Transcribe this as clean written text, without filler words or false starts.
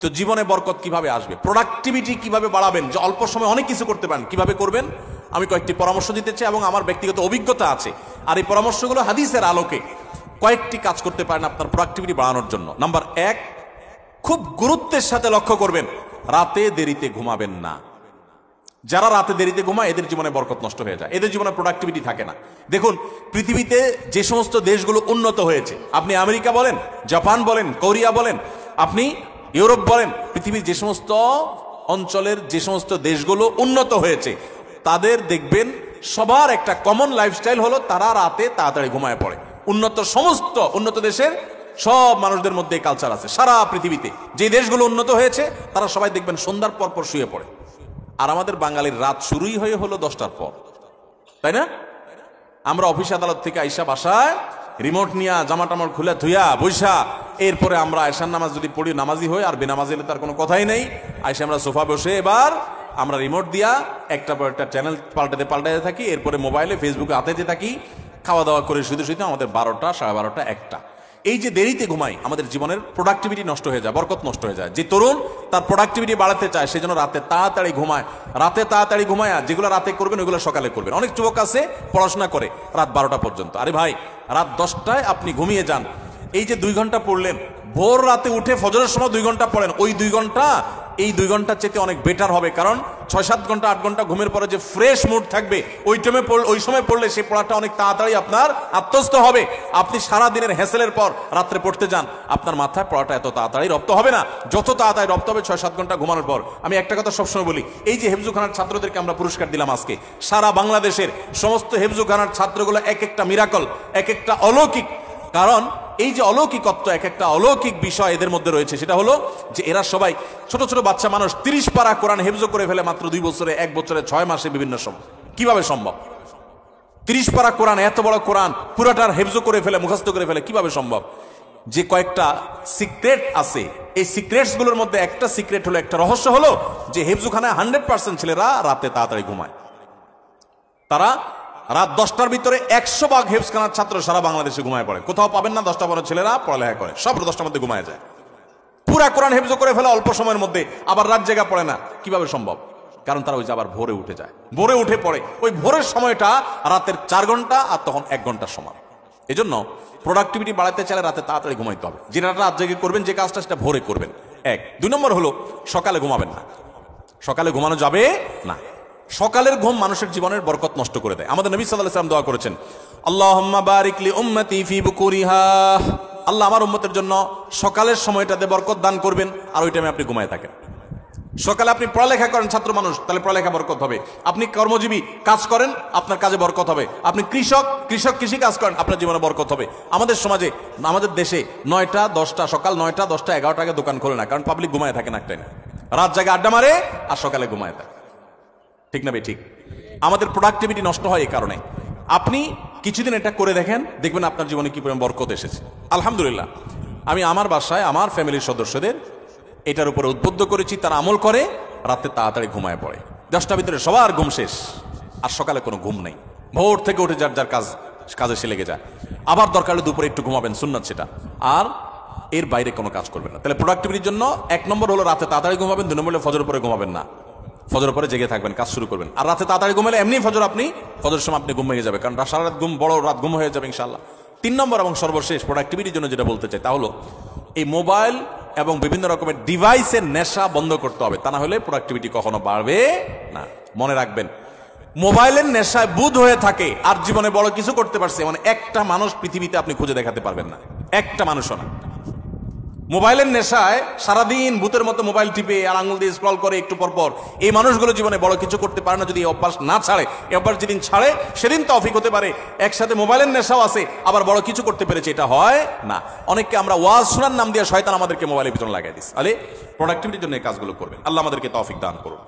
তো জীবনে বরকত কিভাবে আসবে, প্রোডাক্টিভিটি কিভাবে বাড়াবেন, যে অল্প সময় অনেক কিছু করতে পারেন, কিভাবে করবেন আমি কয়েকটি পরামর্শ দিতে চাই এবং আমার ব্যক্তিগত অভিজ্ঞতা আছে। আর এই পরামর্শগুলো হাদিসের আলোকে কয়েকটি কাজ করতে পারেন আপনার প্রোডাক্টিভিটি বাড়ানোর জন্য। নাম্বার 1, খুব গুরুত্বের সাথে লক্ষ্য করবেন, রাতে দেরিতে ঘুমাবেন না। যারা রাতে দেরিতে ঘুমায় এদের জীবনে বরকত নষ্ট হয়ে যায়, এদের জীবনে প্রোডাক্টিভিটি থাকে না। দেখুন, পৃথিবীতে যে সমস্ত দেশগুলো উন্নত হয়েছে, আপনি আমেরিকা বলেন, জাপান বলেন, কোরিয়া বলেন, আপনি ইউরোপ বলেন, পৃথিবীর যে সমস্ত অঞ্চলের যে সমস্ত দেশগুলো উন্নত হয়েছে, তাদের দেখবেন সবার একটা কমন লাইফস্টাইল হলো তারা রাতে তাড়াতাড়ি ঘুমায় পড়ে। সমস্ত উন্নত দেশের সব মানুষদের মধ্যে কালচার আছে। সারা পৃথিবীতে যে দেশগুলো উন্নত হয়েছে তারা সবাই দেখবেন সন্ধ্যার পর পর শুয়ে পড়ে। আর আমাদের বাঙালির রাত শুরুই হলো 10টার পর, তাই না? আমরা অফিস আদালত থেকে আইসা বাসায় রিমোট নিয়া জামা টামা খুলে ধুইয়া বৈশা, এরপরে আমরা আয়সার নামাজ যদি পড়ি নামাজি হই, আর বেনামাজি হলে তার কোনো কথাই নেই। আইসা আমরা সোফা বসে এবার আমরা রিমোট দিয়া একটা পর একটা চ্যানেল পাল্টাতে থাকি, এরপরে মোবাইলে ফেসবুকে হাতেতে থাকি, খাওয়া দাওয়া করে শুধু আমাদের 12টা, 12:30, 1টা। এই যে দেরিতে ঘুমাই, আমাদের জীবনের প্রোডাক্টিভিটি নষ্ট হয়ে যায়, বরকত নষ্ট হয়ে যায়। যে তরুণ তার প্রোডাক্টিভিটি বাড়াতে চায় সেজন্য রাতে তাড়াতাড়ি ঘুমায়। রাতে তাড়াতাড়ি ঘুমায়, যেগুলো রাতে করবেন ওইগুলো সকালে করবেন। অনেক যুবক আছে পড়াশোনা করে রাত 12টা পর্যন্ত। আরে ভাই, রাত 10টায় আপনি ঘুমিয়ে যান। এই যে 2 ঘন্টা পড়লেন, ভোর রাতে উঠে ফজরের সময় 2 ঘন্টা পড়েন, ওই 2 ঘন্টা এই 2 ঘন্টার চেয়ে অনেক বেটার হবে। কারণ 6-7 ঘন্টা 8 ঘন্টা ঘুমের পরে যে ফ্রেশ মুড থাকবে, ওই সময় পড়লে সেই পড়াটা অনেক তাড়াতাড়ি আপনার আত্মস্থ হবে। আপনি সারা দিনের হ্যাসেলের পর রাত্রে পড়তে যান, আপনার মাথায় পড়াটা এত তাড়াতাড়ি রপ্ত হবে না, যত তাড়াতাড়ি রপ্ত হবে 6-7 ঘন্টা ঘুমানোর পর। আমি একটা কথা সবসময় বলি, এই যে হেফজুখানার ছাত্রদেরকে আমরা পুরস্কার দিলাম আজকে, সারা বাংলাদেশের সমস্ত হেফজুখানার ছাত্রগুলো এক একটা মিরাকল, এক একটা অলৌকিক। কারণ এই যে অলৌকিকত্ব, এক একটা অলৌকিক বিষয় এদের মধ্যে রয়েছে, সেটা হলো যে এরা সবাই ছোট ছোট বাচ্চা মানুষ 30 পারা কোরআন হেফজ করে ফেলে মাত্র 2 বছরে, 1 বছরে, 6 মাসে, বিভিন্ন সময়। কিভাবে সম্ভব? 30 পারা কোরআন, এত বড় কোরআন পুরাটার হেফজ করে ফেলে, মুখস্থ করে ফেলে, কিভাবে সম্ভব? যে কয়েকটা সিক্রেট আছে, এই সিক্রেটস গুলোর মধ্যে একটা সিক্রেট হলো, একটা রহস্য হলো যে হেফজুখানায় 100% ছেলেরা রাতে তাড়াতাড়ি ঘুমায়। তারা রাত 10টার ভিতরে 100 ভাগ হেফজখানার ছাত্র সারা বাংলাদেশে ঘুমায় পড়ে। কোথাও পাবেন না 10টা বড় ছেলেরা পড়ালেখা করে, সব 10টার মধ্যে ঘুমায় যায়। পুরা কোরআন হেফজ করে ফেলে অল্প সময়ের মধ্যে, আবার রাত জেগা পড়ে না। কিভাবে সম্ভব? কারণ তারা ওই যে আবার ভোরে উঠে যায়, ভোরে উঠে পড়ে। ওই ভোরের সময়টা রাতের 4 ঘন্টা, আর তখন 1 ঘন্টার সময়। এই জন্য প্রোডাক্টিভিটি বাড়াতে চাইলে রাতে তাড়াতাড়ি ঘুমাইতে হবে। যেটা রাত জেগে করবেন, যে কাজটা, সেটা ভোরে করবেন। 1। 2 নম্বর হলো সকালে ঘুমাবেন না। সকালে ঘুমানো যাবে না। সকালের ঘুম মানুষের জীবনের বরকত নষ্ট করে দেয়। আমাদের নবী সাল্লাল্লাহু আলাইহি ওয়াসাল্লাম দোয়া করেছেন, আল্লাহুম্মা বারিক লি উম্মতি ফি বুকুরিহা, আল্লাহ আমার উম্মতের জন্য সকালের সময়টাতে বরকত দান করবেন। আর ওই টাইমে আপনি ঘুমায় থাকেন। সকালে আপনি পড়ালেখা করেন ছাত্র মানুষ, তাহলে পড়ালেখা বরকত হবে। আপনি কর্মজীবী কাজ করেন, আপনার কাজে বরকত হবে। আপনি কৃষক কৃষি কাজ করেন, আপনার জীবনে বরকত হবে। আমাদের সমাজে, আমাদের দেশে 9টা 10টা, সকাল 9টা 10টা 11টা আগে দোকান খোলে না, কারণ পাবলিক ঘুমায় থাকে না, একটাই না, রাত জায়গায় আড্ডা মারে আর সকালে ঘুমায় থাকে। ঠিক না ভাই? ঠিক। আমাদের প্রোডাক্টিভিটি নষ্ট হয় এই কারণে। আপনি কিছুদিন এটা করে দেখেন, দেখবেন আপনার জীবনে কি পরিমাণ বরকত এসেছে। আলহামদুলিল্লাহ, আমি আমার বাসায় আমার ফ্যামিলির সদস্যদের এটার উপরে উদ্বুদ্ধ করেছি, তারা আমল করে, রাতে তাড়াতাড়ি ঘুমায় পড়ে। 10টার ভিতরে সবার ঘুম শেষ, আর সকালে কোনো ঘুম নেই। ভোর থেকে উঠে যার যার কাজে সে লেগে যায়। আবার দরকার হলে দুপুরে একটু ঘুমাবেন, সুন্নাত সেটা, আর এর বাইরে কোনো কাজ করবেন না। তাহলে প্রোডাক্টিভিটির জন্য 1 নম্বর হলো রাতে তাড়াতাড়ি ঘুমাবেন। 2 নম্বর হলো ফজর পরে ঘুমাবেন না, ফজর পরে জেগে থাকবেন, কাজ শুরু করবেন। আর রাতে তাড়াতাড়ি ঘুমালে এমনি ফজরের সময় আপনি ঘুম ভেঙে যাবে, কারণ সারা রাত বড় রাত ঘুম হয়ে যাবে ইনশাআল্লাহ। 3 নম্বর এবং সর্বশেষ প্রোডাক্টিভিটির জন্য যেটা বলতে চাই, তা হলো এই মোবাইল এবং বিভিন্ন রকমের ডিভাইসের নেশা বন্ধ করতে হবে। তা না হলে প্রোডাক্টিভিটি কখনো বাড়বে না। মনে রাখবেন, মোবাইলের নেশায় বুধ হয়ে থাকে আর জীবনে বড় কিছু করতে পারছে মানে একটা মানুষ পৃথিবীতে আপনি খুঁজে দেখাতে পারবেন না, একটা মানুষও না। মোবাইলের নেশায় সারাদিন ভূতের মতো মোবাইল টিপে আর আঙুল দিয়ে স্ক্রল করে একটু পর পর, এই মানুষগুলো জীবনে বড় কিছু করতে পারে না যদি এই অভ্যাস না ছাড়ে। এই অভ্যাস যেদিন ছাড়ে সেদিন তৌফিক হতে পারে। একসাথে মোবাইলের নেশাও আছে, আবার বড় কিছু করতে পেরেছে, এটা হয় না। অনেককে আমরা ওয়াজ শোনার নাম দিয়ে শয়তান আমাদেরকে মোবাইলের ভিতরে লাগাই দিচ্ছে। তাহলে প্রোডাক্টিভিটির জন্য এই কাজগুলো করবেন। আল্লাহ আমাদেরকে তৌফিক দান করুন।